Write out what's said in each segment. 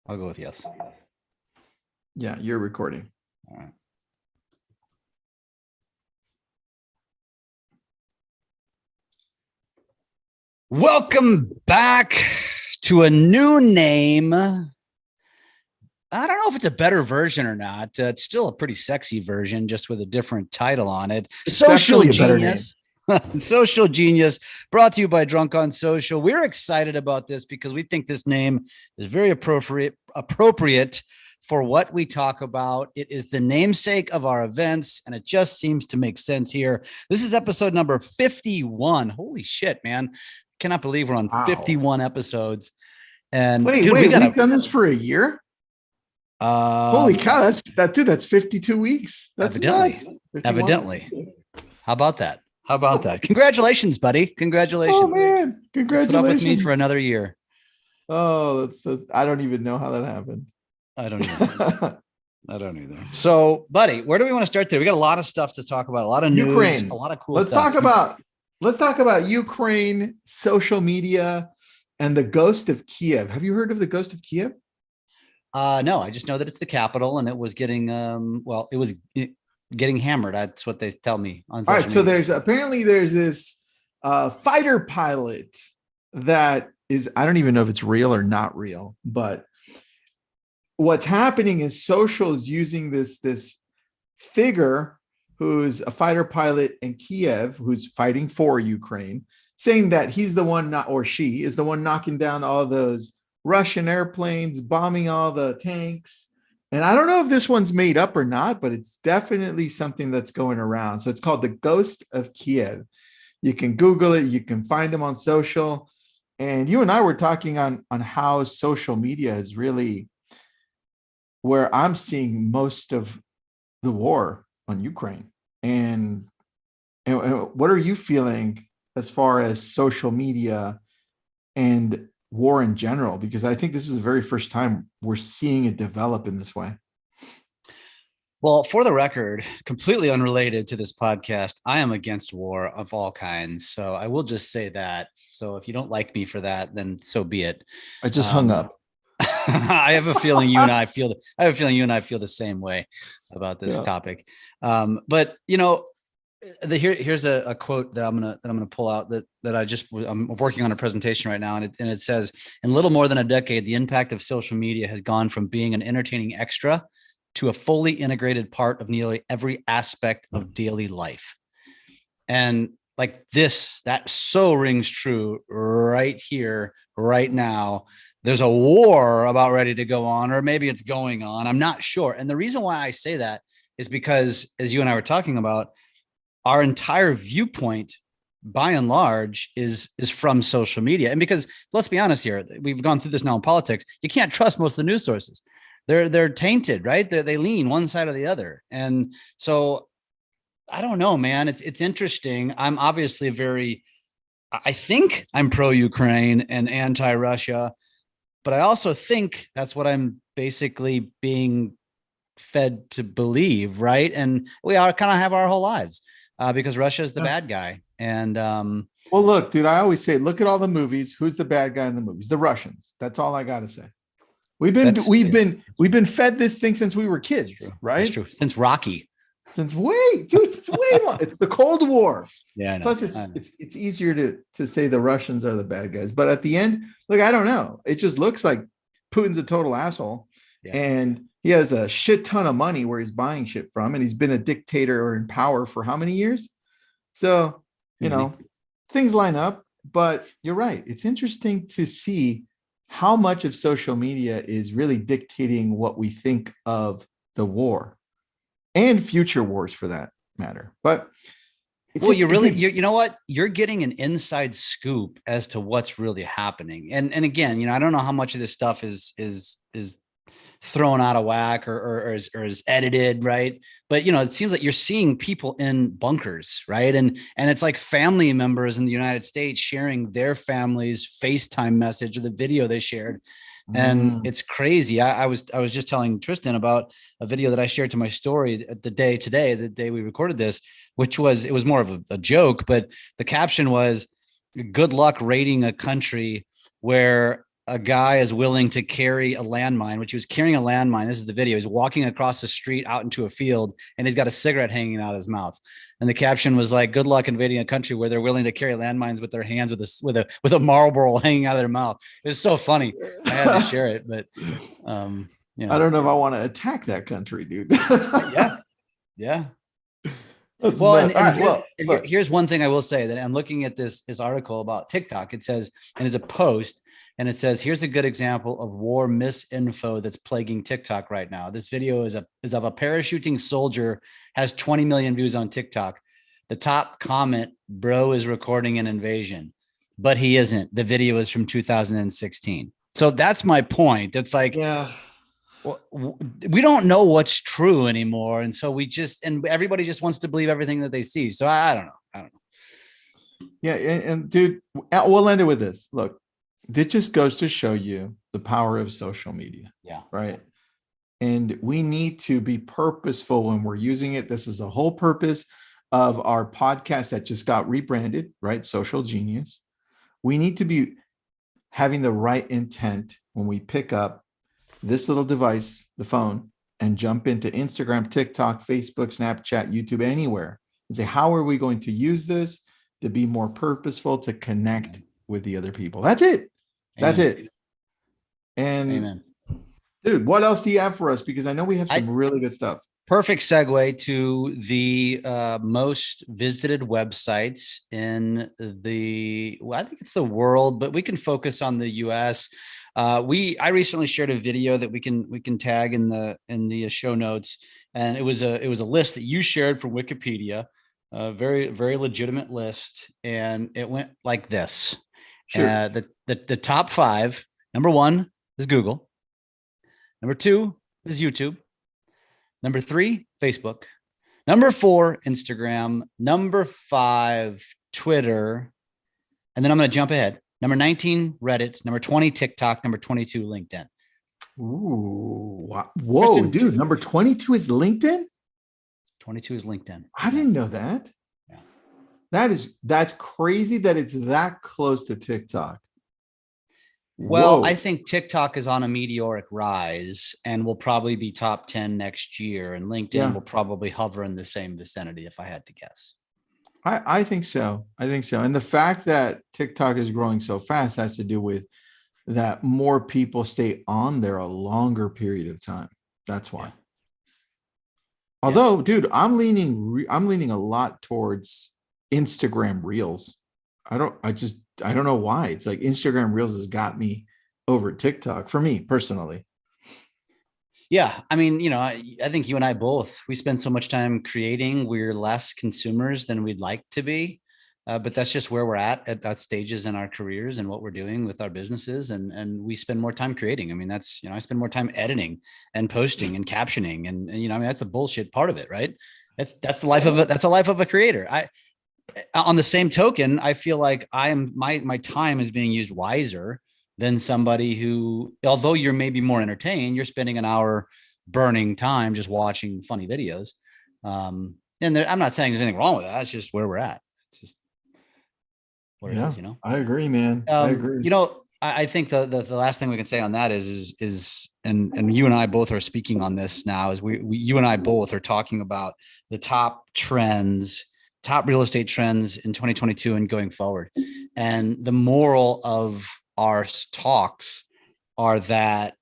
I'll go with yes. Yeah, you're recording. All right. Welcome back to a new name. I don't know if it's a better version or not. It's still a pretty sexy version, just with a different title on it. It's Social definitely a better Genius. Social Genius, brought to you by Drunk on Social. We're excited about this because we think this name is very appropriate for what we talk about. It is the namesake of our events, and it just seems to make sense here. This is episode number 51. Holy shit, man. Cannot believe we're on 51 episodes. And wait, we've done this for a year? Holy cow, that's 52 weeks. That's evidently. How about that? Congratulations, buddy. Congratulations. Oh man, congratulations. Put up with me for another year. Oh, that's I don't even know how that happened. I don't either. So, buddy, where do we want to start today? We got a lot of stuff to talk about, a lot of news, Ukraine. A lot of cool stuff. Let's talk about Ukraine, social media, and the ghost of Kiev. Have you heard of the ghost of Kiev? No, I just know that it's the capital, and it was getting getting hammered. That's what they tell me on social media. So there's this fighter pilot that is, I don't even know if it's real or not real, but what's happening is social is using this figure who's a fighter pilot in Kiev, who's fighting for Ukraine, saying that he's the one, or she is the one knocking down all those Russian airplanes, bombing all the tanks. And I don't know if this one's made up or not, but it's definitely something that's going around. So it's called the Ghost of Kiev. You can Google it. You can find them on social. And you and I were talking on how social media is really where I'm seeing most of the war on Ukraine. And what are you feeling as far as social media and war in general? Because I think this is the very first time we're seeing it develop in this way. Well, for the record, completely unrelated to this podcast, I am against war of all kinds. So I will just say that. So if you don't like me for that, then so be it. I just hung up. I have a feeling you and I feel the same way about this topic. But you know, here's a quote that I'm gonna pull out that I'm working on a presentation right now, and it says, in little more than a decade, the impact of social media has gone from being an entertaining extra to a fully integrated part of nearly every aspect of daily life. And like this, that so rings true right here, right now. There's a war about ready to go on, or maybe it's going on. I'm not sure. And the reason why I say that is because, as you and I were talking about, our entire viewpoint, by and large, is from social media. And because, let's be honest here, we've gone through this now in politics. You can't trust most of the news sources. They're tainted, right? They lean one side or the other. And so I don't know, man. It's interesting. I'm obviously I think I'm pro-Ukraine and anti-Russia, but I also think that's what I'm basically being fed to believe, right? And we all kind of have our whole lives because Russia is the bad guy. And well, look, dude, I always say, look at all the movies. Who's the bad guy in the movies? The Russians. That's all I got to say. We've been fed this thing since we were kids, right? That's true. Since Rocky. Since way long. It's the Cold War. Yeah. I know. Plus, it's easier to say the Russians are the bad guys. But at the end, look, I don't know. It just looks like Putin's a total asshole, and he has a shit ton of money where he's buying shit from, and he's been a dictator or in power for how many years? So you know, things line up. But you're right. It's interesting to see how much of social media is really dictating what we think of the war and future wars for that matter. But well, you know what? You're getting an inside scoop as to what's really happening. And again, you know, I don't know how much of this stuff is thrown out of whack or is edited, right? But you know, it seems like you're seeing people in bunkers, right? And it's like family members in the United States sharing their family's FaceTime message or the video they shared. And it's crazy. I was just telling Tristan about a video that I shared to my story the day we recorded this, which was, it was more of a joke, but the caption was, good luck raiding a country where a guy is willing to carry a landmine, which he was carrying a landmine. This is the video. He's walking across the street out into a field, and he's got a cigarette hanging out of his mouth. And the caption was like, "Good luck invading a country where they're willing to carry landmines with their hands with a Marlboro hanging out of their mouth." It was so funny. I had to share it, but I don't know if I want to attack that country, dude. Yeah. Here's one thing I will say, that I'm looking at this article about TikTok. It says, and it's a post, and it says, here's a good example of war misinfo that's plaguing TikTok right now. This video is of a parachuting soldier, has 20 million views on TikTok. The top comment, "Bro is recording an invasion," but he isn't. The video is from 2016. So that's my point. It's like, yeah, we don't know what's true anymore. And so everybody just wants to believe everything that they see. So I don't know. Yeah. And dude, we'll end it with this. Look, this just goes to show you the power of social media. Yeah. Right. And we need to be purposeful when we're using it. This is the whole purpose of our podcast that just got rebranded, right? Social Genius. We need to be having the right intent when we pick up this little device, the phone, and jump into Instagram, TikTok, Facebook, Snapchat, YouTube, anywhere, and say, how are we going to use this to be more purposeful, to connect with the other people? That's it. That's it. And Amen. Dude, what else do you have for us? Because I know we have some really good stuff. Perfect segue to the most visited websites in I think it's the world, but we can focus on the US. I recently shared a video that we can tag in the show notes, and it was a list that you shared from Wikipedia, a very, very legitimate list, and it went like this. Sure. The top 5, number 1 is Google. Number 2 is YouTube. Number 3, Facebook. Number 4, Instagram. Number 5, Twitter. And then I'm going to jump ahead. Number 19, Reddit. Number 20, TikTok. Number 22, LinkedIn. Ooh, wow. Whoa, dude. Number 22 is LinkedIn? 22 is LinkedIn. I didn't know that. Yeah. That's crazy that it's that close to TikTok. Well, Whoa. I think TikTok is on a meteoric rise and will probably be top 10 next year. And LinkedIn will probably hover in the same vicinity, if I had to guess. I think so. I think so. And the fact that TikTok is growing so fast has to do with that more people stay on there a longer period of time. That's why. Yeah. Although, dude, I'm leaning a lot towards Instagram Reels. I don't know why. It's like Instagram Reels has got me over TikTok for me personally. Yeah. I mean, I think you and I both, we spend so much time creating. We're less consumers than we'd like to be. But that's just where we're at that stages in our careers and what we're doing with our businesses. And we spend more time creating. I mean, that's, I spend more time editing and posting and captioning. And that's the bullshit part of it, right? That's the life of it. That's a life of a creator. On the same token, I feel like my time is being used wiser than somebody who, although you're maybe more entertained, you're spending an hour burning time just watching funny videos. And I'm not saying there's anything wrong with that. It's just where we're at. It's just what it is, I agree, man. I agree. I think the last thing we can say on that is and you and I both are speaking on this now, is you and I both are talking about the top real estate trends in 2022 and going forward. And the moral of our talks are that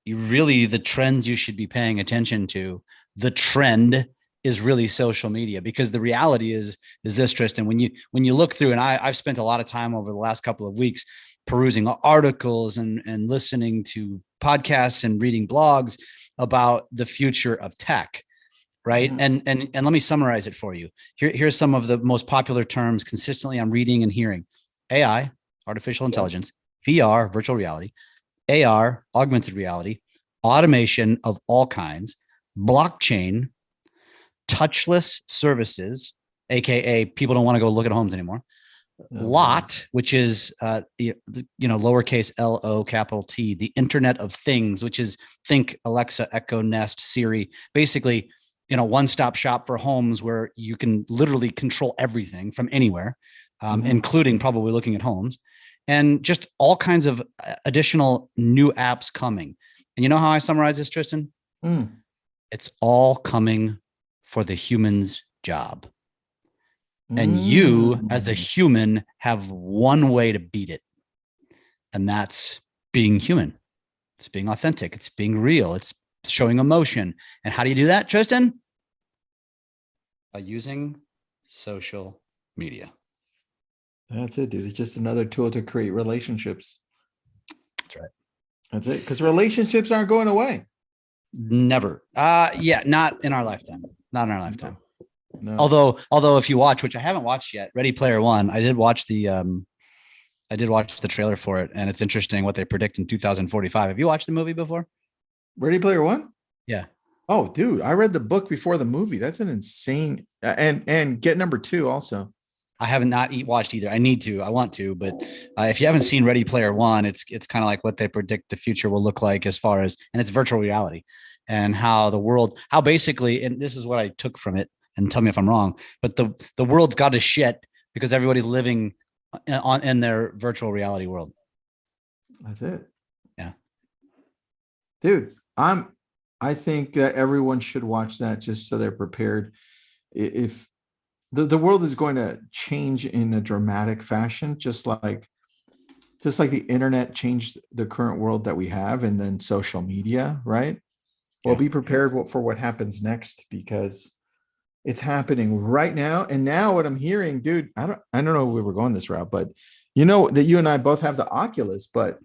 the trends you should be paying attention to, the trend is really social media, because the reality is this, Tristan, when you look through, and I've spent a lot of time over the last couple of weeks perusing articles and listening to podcasts and reading blogs about the future of tech. Right. Mm-hmm. And let me summarize it for you. Here's some of the most popular terms consistently I'm reading and hearing: AI, artificial intelligence, VR, virtual reality, AR, augmented reality, automation of all kinds, blockchain, touchless services, AKA people don't want to go look at homes anymore. LOT, which is, lowercase LO, capital T, the Internet of Things, which is think Alexa, Echo, Nest, Siri, basically, one-stop shop for homes where you can literally control everything from anywhere, including probably looking at homes. and just all kinds of additional new apps coming. And you know how I summarize this, Tristan? Mm. It's all coming for the human's job. And you, as a Mm. human, have one way to beat it. And that's being human. It's being authentic. It's being real. It's showing emotion. And how do you do that, Tristan? By using social media. That's it, dude. It's just another tool to create relationships. That's right. That's it. Because relationships aren't going away. Never. Yeah, not in our lifetime. Not in our lifetime. No. Although if you watch, which I haven't watched yet, Ready Player One, I did watch the trailer for it, and it's interesting what they predict in 2045. Have you watched the movie before? Ready Player One? Yeah. Oh, dude, I read the book before the movie. That's an insane and Get Number Two also. I haven't watched either. I need to. I want to, but if you haven't seen Ready Player One, it's kind of like what they predict the future will look like as far as, and it's virtual reality, and how the world, how basically, and this is what I took from it, and tell me if I'm wrong, but the world's got to shit because everybody's living in their virtual reality world. That's it. Yeah, dude. I think that everyone should watch that just so they're prepared. If the world is going to change in a dramatic fashion, just like the internet changed the current world that we have, and then social media, right? Well, yeah. be prepared for what happens next, because it's happening right now. And now what I'm hearing, dude, I don't know if we were going this route, but you know that you and I both have the Oculus, but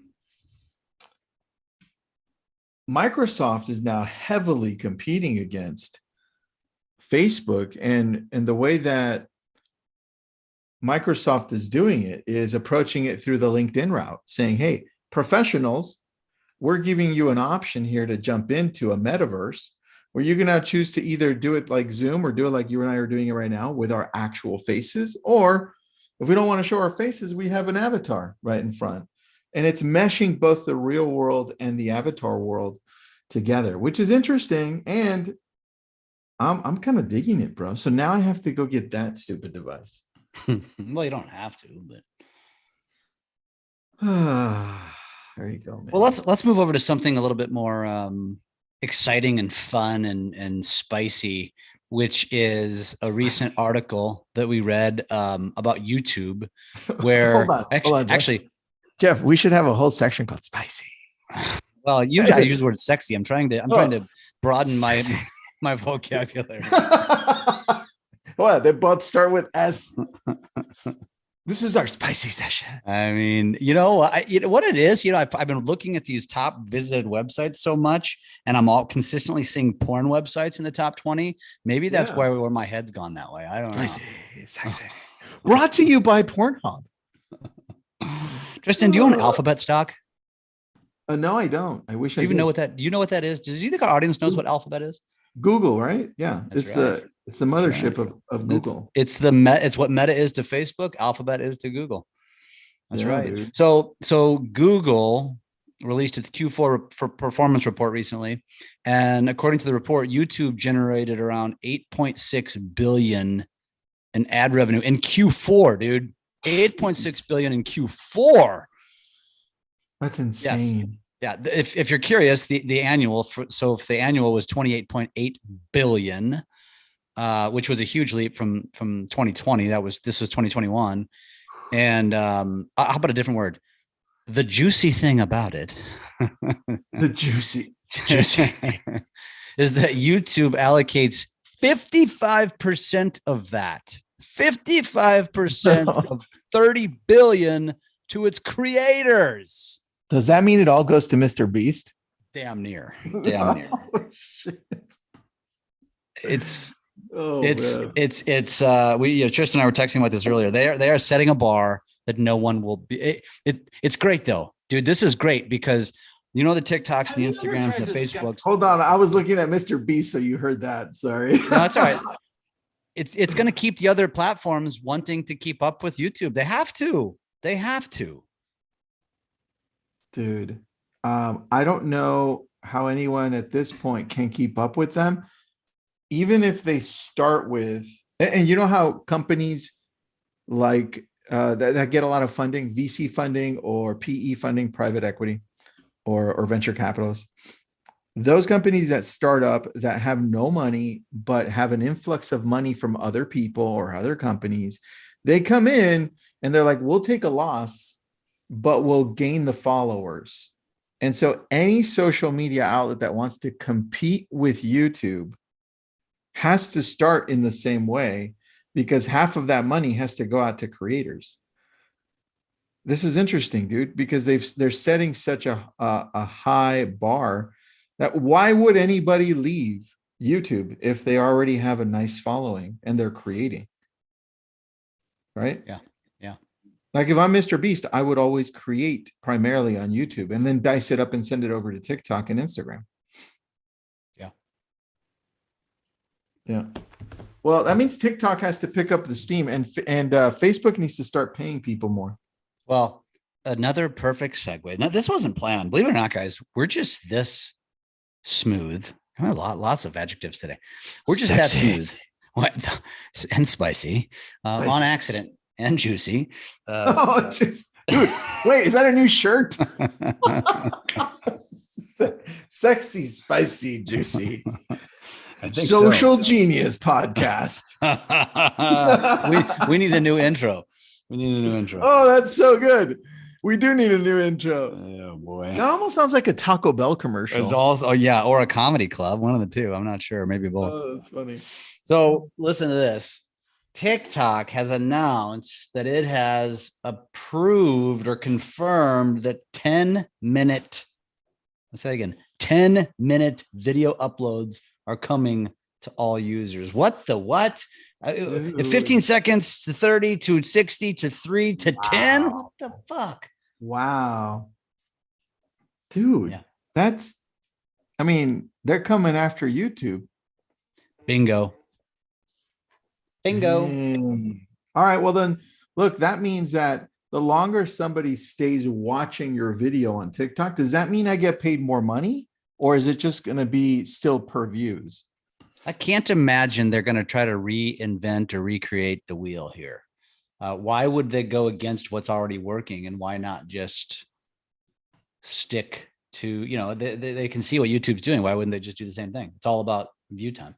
Microsoft is now heavily competing against Facebook, and the way that Microsoft is doing it is approaching it through the LinkedIn route, saying, hey, professionals, we're giving you an option here to jump into a metaverse where you can now choose to either do it like Zoom or do it like you and I are doing it right now with our actual faces. Or if we don't want to show our faces, we have an avatar right in front. And it's meshing both the real world and the avatar world together, which is interesting. And I'm kind of digging it, bro. So now I have to go get that stupid device. Well, you don't have to, but there you go, man. Well, let's move over to something a little bit more exciting and fun and spicy, which is a recent article that we read about YouTube, where hold on, Jeff, we should have a whole section called spicy. Well, usually I use the word sexy. I'm trying to broaden my vocabulary. What? They both start with S. This is our spicy session. I mean, you know what it is? I've been looking at these top visited websites so much, and I'm all consistently seeing porn websites in the top 20. Maybe that's where my head's gone that way. I don't know. Spicy. Brought to you by Pornhub. Tristan, do you own Alphabet stock? No, I don't. I wish I even did. know what that. Do you know what that is? Do you think our audience knows what Alphabet is? Google, right? Yeah, it's the mothership of Google. It's what Meta is to Facebook. Alphabet is to Google. That's right. Dude. So Google released its Q4 for performance report recently, and according to the report, YouTube generated around 8.6 billion in ad revenue in Q4, dude. 8.6 billion in Q4. That's insane. Yes. Yeah. If you're curious, the annual, so if the annual was 28.8 billion, which was a huge leap from 2020, this was 2021. And how about a different word? The juicy thing about it, the juicy is that YouTube allocates 55% of that, 55% of 30 billion to its creators. Does that mean it all goes to Mr. Beast? Damn near. Oh, shit. Tristan and I were texting about this earlier. They are setting a bar that no one will be. It's great though, dude. This is great because you know the TikToks, and the Instagrams, and the Facebooks. Hold on, I was looking at Mr. Beast, so you heard that. Sorry. No, that's all right. It's going to keep the other platforms wanting to keep up with YouTube. They have to. Dude, I don't know how anyone at this point can keep up with them, even if they start with, and you know how companies like that get a lot of funding, VC funding or PE funding, private equity or venture capitalists. Those companies that start up that have no money, but have an influx of money from other people or other companies, they come in and they're like, we'll take a loss, but we'll gain the followers. And so any social media outlet that wants to compete with YouTube has to start in the same way, because half of that money has to go out to creators. This is interesting, dude, because they're setting such a high bar that why would anybody leave YouTube if they already have a nice following and they're creating? Right? Yeah. Yeah. Like if I'm Mr. Beast, I would always create primarily on YouTube and then dice it up and send it over to TikTok and Instagram. Yeah. Yeah. Well, that means TikTok has to pick up the steam, and Facebook needs to start paying people more. Well, another perfect segue. Now, this wasn't planned. Believe it or not, guys, we're just this smooth. Lots of adjectives today. We're just sexy. That smooth and spicy, on accident, and juicy. Dude, wait, is that a new shirt? Sexy, spicy, juicy. Social Genius podcast. we need a new intro. We need a new intro. Oh, that's so good. We do need a new intro. Oh boy. That almost sounds like a Taco Bell commercial. It's also, or a comedy club. One of the two. I'm not sure. Maybe both. Oh, that's funny. So listen to this. TikTok has announced that it has approved or confirmed that 10-minute, let's say again, 10-minute video uploads are coming to all users. What? 15 seconds to 30 to 60 to 3 to 10? What the fuck? Wow. Dude, yeah. They're coming after YouTube. Bingo. All right. Well, then look, that means that the longer somebody stays watching your video on TikTok, does that mean I get paid more money, or is it just going to be still per views? I can't imagine they're going to try to reinvent or recreate the wheel here. Why would they go against what's already working, and why not just stick to, they can see what YouTube's doing. Why wouldn't they just do the same thing? It's all about view time.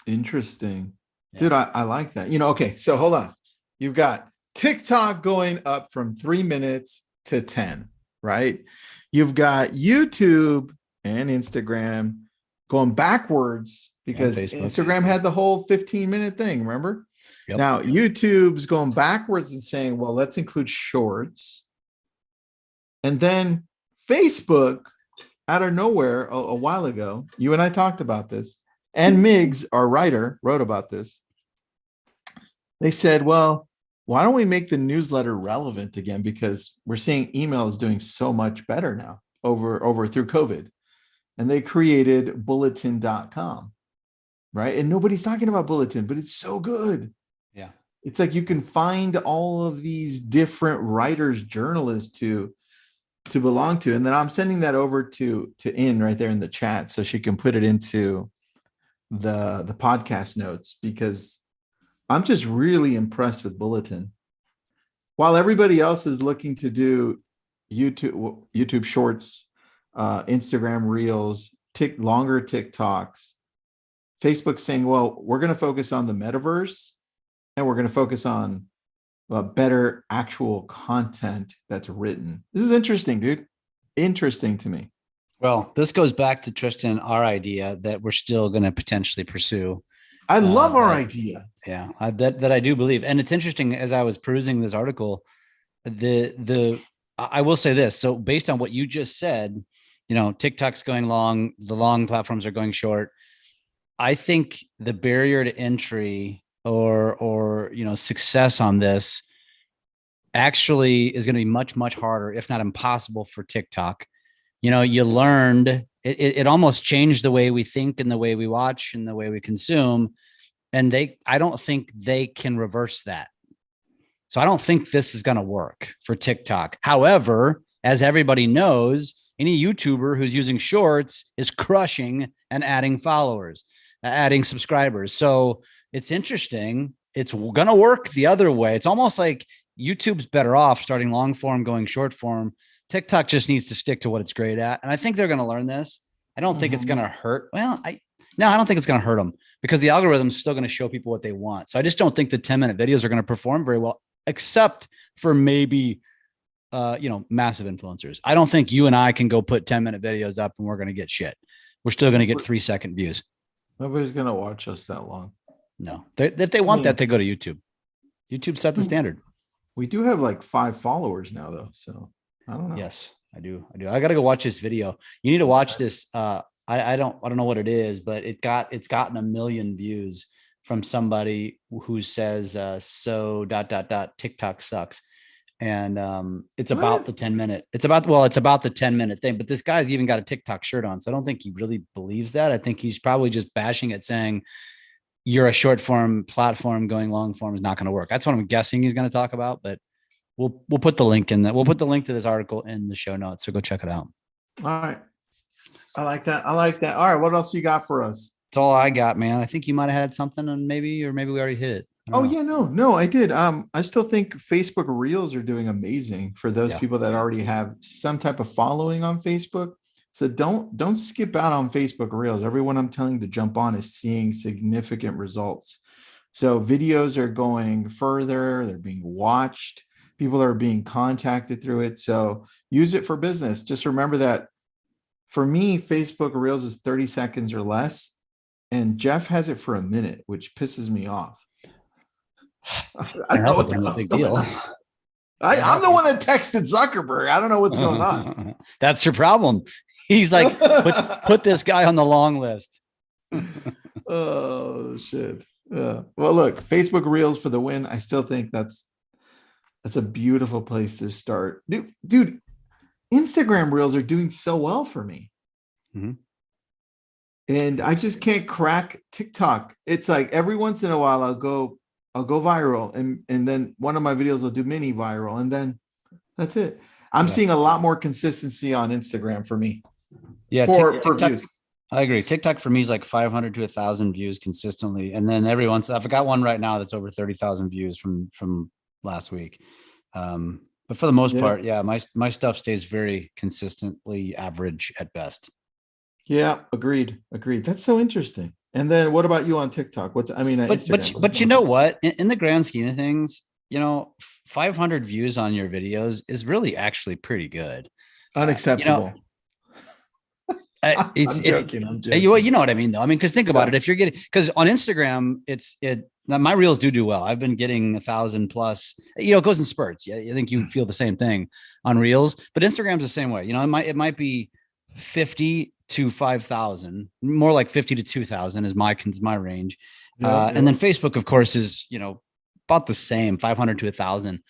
Interesting. Yeah. Dude, I like that. Okay, so hold on. You've got TikTok going up from 3 minutes to 10, right? You've got YouTube and Instagram going backwards because Instagram had the whole 15-minute thing, remember? Yep. Now YouTube's going backwards and saying, well, let's include shorts. And then Facebook, out of nowhere, a while ago, you and I talked about this, and Miggs, our writer, wrote about this. They said, well, why don't we make the newsletter relevant again? Because we're seeing email is doing so much better now over through COVID. And they created bulletin.com, right? And nobody's talking about Bulletin, but it's so good. Yeah. It's like you can find all of these different writers, journalists to belong to. And then I'm sending that over to In right there in the chat so she can put it into the podcast notes, because I'm just really impressed with Bulletin. While everybody else is looking to do YouTube Shorts, Instagram Reels, longer TikToks, Facebook's saying, well, we're going to focus on the metaverse, and we're going to focus on better actual content that's written. This is interesting, dude. Interesting to me. Well, this goes back to Tristan, our idea that we're still going to potentially pursue. I love our idea. Yeah, that I do believe. And it's interesting, as I was perusing this article, I will say this. So based on what you just said, TikTok's going long, the long platforms are going short. I think the barrier to entry or success on this actually is going to be much, much harder, if not impossible, for TikTok. You learned it almost changed the way we think and the way we watch and the way we consume. And I don't think they can reverse that. So I don't think this is going to work for TikTok. However, as everybody knows, any YouTuber who's using shorts is crushing and adding followers, adding subscribers. So it's interesting. It's going to work the other way. It's almost like YouTube's better off starting long form, going short form. TikTok just needs to stick to what it's great at. And I think they're going to learn this. I don't think it's going to hurt. Well, I don't think it's going to hurt them because the algorithm is still going to show people what they want. So I just don't think the 10-minute videos are going to perform very well, except for maybe, massive influencers. I don't think you and I can go put 10-minute videos up and we're going to get shit. We're still going to get 3-second views. Nobody's going to watch us that long. No, if they want that, they go to YouTube. YouTube set the standard. We do have like 5 followers now, though. So I don't know. Yes, I do. I got to go watch this video. You need to watch this. I don't know what it is, but it's gotten 1 million views from somebody who says TikTok sucks. And it's about the 10-minute. It's about the 10-minute thing. But this guy's even got a TikTok shirt on, so I don't think he really believes that. I think he's probably just bashing it, saying you're a short form platform, going long form is not going to work. That's what I'm guessing he's going to talk about. But we'll put the link in that. We'll put the link to this article in the show notes, so go check it out. All right, I like that. All right, what else you got for us? That's all I got, man. I think you might have had something, and maybe we already hit it. Oh yeah, no, I did. I still think Facebook Reels are doing amazing for those people that already have some type of following on Facebook. So don't skip out on Facebook Reels. Everyone I'm telling to jump on is seeing significant results. So videos are going further, they're being watched, people are being contacted through it. So use it for business. Just remember that for me, Facebook Reels is 30 seconds or less, and Jeff has it for a minute, which pisses me off. I don't know what the big deal. I'm the one that texted Zuckerberg. I don't know what's going on. That's your problem. He's like, put this guy on the long list. Oh shit. Yeah. Well, look, Facebook Reels for the win. I still think that's a beautiful place to start. Dude, Instagram Reels are doing so well for me. Mm-hmm. And I just can't crack TikTok. It's like every once in a while I'll go viral, and then one of my videos will do mini viral, and then that's it. I'm seeing a lot more consistency on Instagram for me. Yeah, for TikTok, views. I agree. TikTok for me is like 500 to 1,000 views consistently, and then every once I've got one right now that's over 30,000 views from last week. But for the most part, my stuff stays very consistently average at best. Yeah, agreed. That's so interesting. And then what about you on TikTok? But you know what? In the grand scheme of things, 500 views on your videos is really actually pretty good. Unacceptable. I'm joking. You know what I mean, though. I mean, because think about it. If you're because on Instagram, my reels do well. I've been getting 1,000 plus. It goes in spurts. Yeah, I think you feel the same thing on reels, but Instagram's the same way. It might be 50 to 5,000, more like 50 to 2,000 is my range. And then Facebook, of course, is, about the same, 500 to 1,000.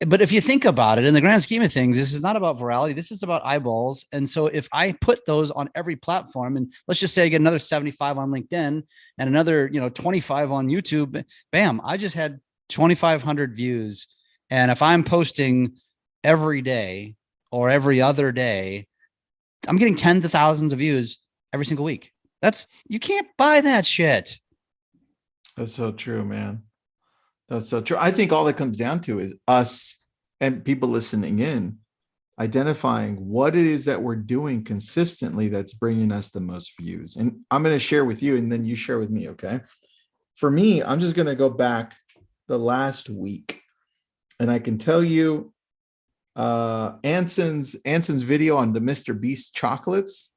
But if you think about it, in the grand scheme of things, this is not about virality. This is about eyeballs. And so if I put those on every platform, and let's just say I get another 75 on LinkedIn and another, 25 on YouTube, bam, I just had 2,500 views. And if I'm posting every day or every other day, I'm getting tens of thousands of views every single week. You can't buy that shit. That's so true, man. That's so true. I think all that comes down to is us and people listening in, identifying what it is that we're doing consistently that's bringing us the most views. And I'm going to share with you, and then you share with me, okay? For me, I'm just going to go back the last week, and I can tell you Anson's video on the Mr. Beast chocolates,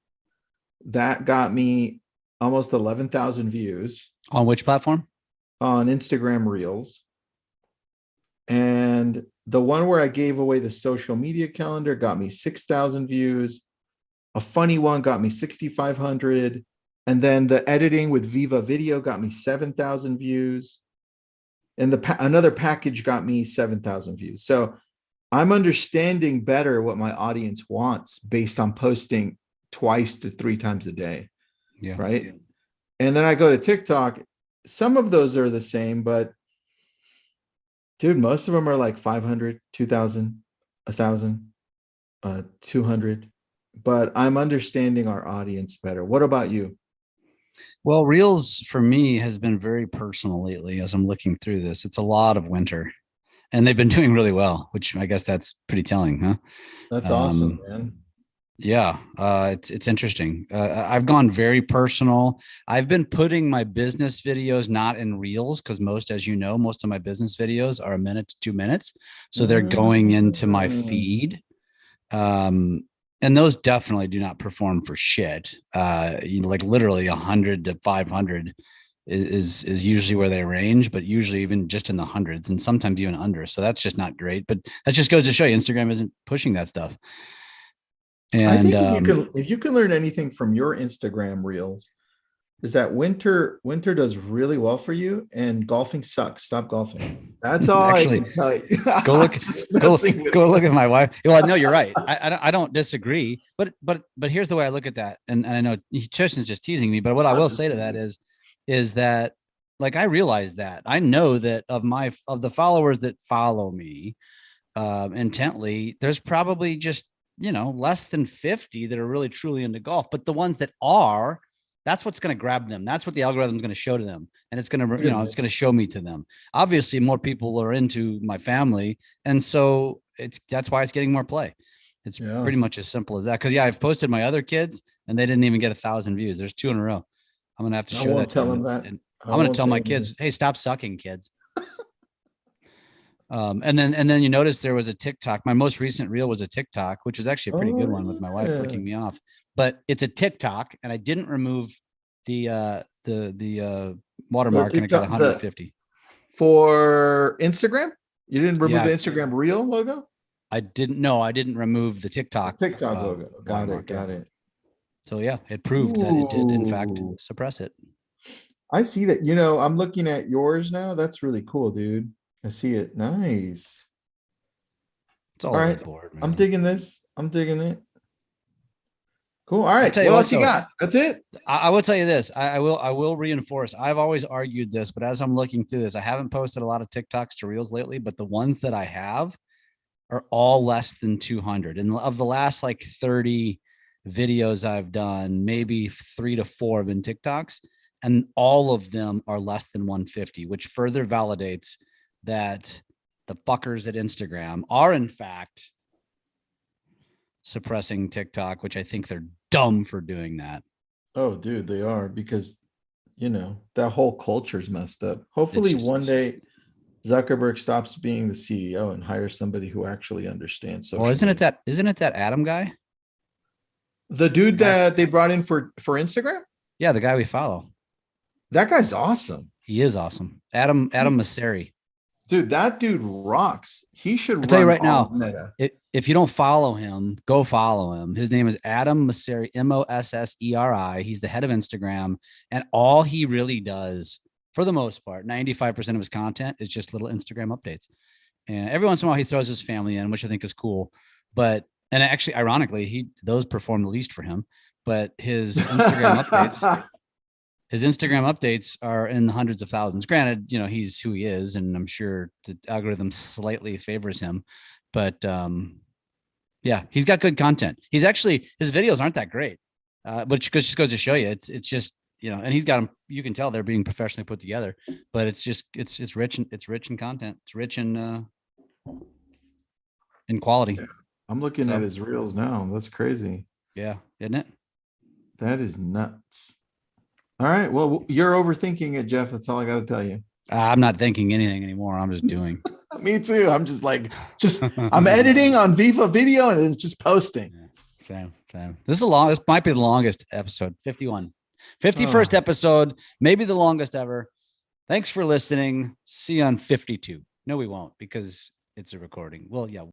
that got me almost 11,000 views. On which platform? On Instagram Reels. And the one where I gave away the social media calendar got me 6,000 views. A funny one got me 6,500. And then the editing with Viva Video got me 7,000 views. And another package got me 7,000 views. So I'm understanding better what my audience wants based on posting 2 to 3 times a day. Yeah. Right. Yeah. And then I go to TikTok. Some of those are the same, but dude, most of them are like 500, 2,000, 1,000, 200. But I'm understanding our audience better. What about you? Well, Reels for me has been very personal lately as I'm looking through this. It's a lot of winter. and they've been doing really well, which I guess that's pretty telling, huh? That's awesome, Um, man. yeah, it's interesting. I've gone very personal. I've been putting my business videos not in reels because most, as you know, most of my business videos are a minute to 2 minutes, so they're going into my Mm. feed. And those definitely do not perform for shit. Like literally 100 to 500 is usually where they range, but usually even just in the hundreds and sometimes even under. So that's just not great. But that just goes to show you Instagram isn't pushing that stuff. I And think if you can learn anything from your Instagram reels, is that winter does really well for you and golfing sucks. Stop golfing. That's all I actually, can tell you. go I'm look, just go messing with go you. look at my wife. Well, no, you're right. I don't disagree, but here's the way I look at that. And I know Tristan's just teasing me, but what I I'm will just say to that kidding. is that like I realize that I know that of the followers that follow me intently, there's probably just less than 50 that are really truly into golf, but the ones that are, that's what's going to grab them. That's what the algorithm is going to show to them, and it's going to it's going to show me to them. Obviously more people are into my family, and so that's why it's getting more play. It's Yeah. pretty much as simple as that, because yeah, I've posted my other kids and they didn't even get 1,000 views. There's 2 in a row. I'm gonna have to I show that won't to tell them, him that. and I I'm gonna won't tell say my anything. kids, hey, stop sucking, kids. And then you notice there was a TikTok. My most recent reel was a TikTok, which was actually a pretty good Oh one with my wife yeah. flicking me off. But it's a TikTok, and I didn't remove the The watermark, and it got TikTok the 150. for Instagram? You didn't remove the Yeah, Instagram reel logo? I didn't know. I didn't remove the The TikTok TikTok logo. Got it. watermark. Yeah. Got it. So yeah, it proved that it did in fact Ooh. suppress it. I see that. I'm looking at yours now. That's really cool, dude. I see it. Nice. It's all All over right. the board, I'm man. digging this. I'm digging it. Cool. All I'll right. tell you What what else you though. got? That's it? I will tell you this. I will reinforce. I've always argued this, but as I'm looking through this, I haven't posted a lot of TikToks to Reels lately, but the ones that I have are all less than 200. And of the last like 30 videos I've done, maybe 3 to 4 have been TikToks, and all of them are less than 150, which further validates that the fuckers at Instagram are in fact suppressing TikTok, which I think they're dumb for doing that. Oh, dude, they are because that whole culture's messed up. It's Hopefully one just, day Zuckerberg stops being the CEO and hires somebody who actually understands well, social media. isn't it that Adam guy? The The dude guy, that they brought in for Instagram, yeah, the guy we follow. that guy's awesome. He is awesome. Adam Masseri. Dude, that dude rocks. He I should tell you run right all of now, Meta. if you don't follow him, go follow him. His name is Adam Masseri, Mosseri. He's the head of Instagram, and all he really does, for the most part, 95% of his content is just little Instagram updates. And every once in a while, he throws his family in, which I think is cool. But and actually, ironically, those perform the least for him. But his Instagram updates are in the hundreds of thousands. Granted, he's who he is, and I'm sure the algorithm slightly favors him. But yeah, he's got good content. His videos aren't that great, which just goes to show you, it's just and he's got them. You can tell they're being professionally put together, but it's rich and it's rich in content. It's rich in quality. Yeah, I'm looking at So his reels now. That's crazy. yeah, isn't it? That is nuts. All right. Well, you're overthinking it, Jeff. That's all I got to tell you. I'm not thinking anything anymore. I'm just doing. Me too. I'm I'm editing on Viva Video and it's just posting. Same. This might be the longest episode, 51. 51st Oh. episode, maybe the longest ever. Thanks for listening. See you on 52. No, we won't, because it's a recording. Well, yeah.